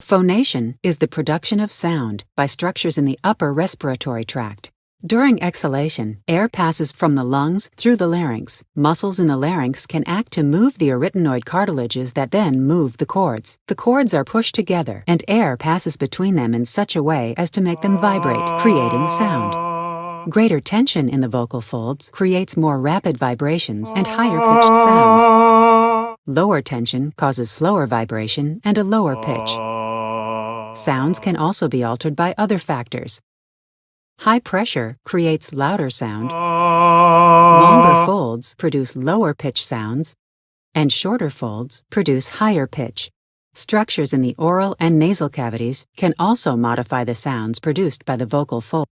Phonation is the production of sound by structures in the upper respiratory tract. During exhalation, air passes from the lungs through the larynx. Muscles in the larynx can act to move the arytenoid cartilages that then move the cords. The cords are pushed together, and air passes between them in such a way as to make them vibrate, creating sound. Greater tension in the vocal folds creates more rapid vibrations and higher-pitched sounds. Lower tension causes slower vibration and a lower pitch. Sounds can also be altered by other factors. High pressure creates louder sound, longer folds produce lower pitch sounds, and shorter folds produce higher pitch. Structures in the oral and nasal cavities can also modify the sounds produced by the vocal fold.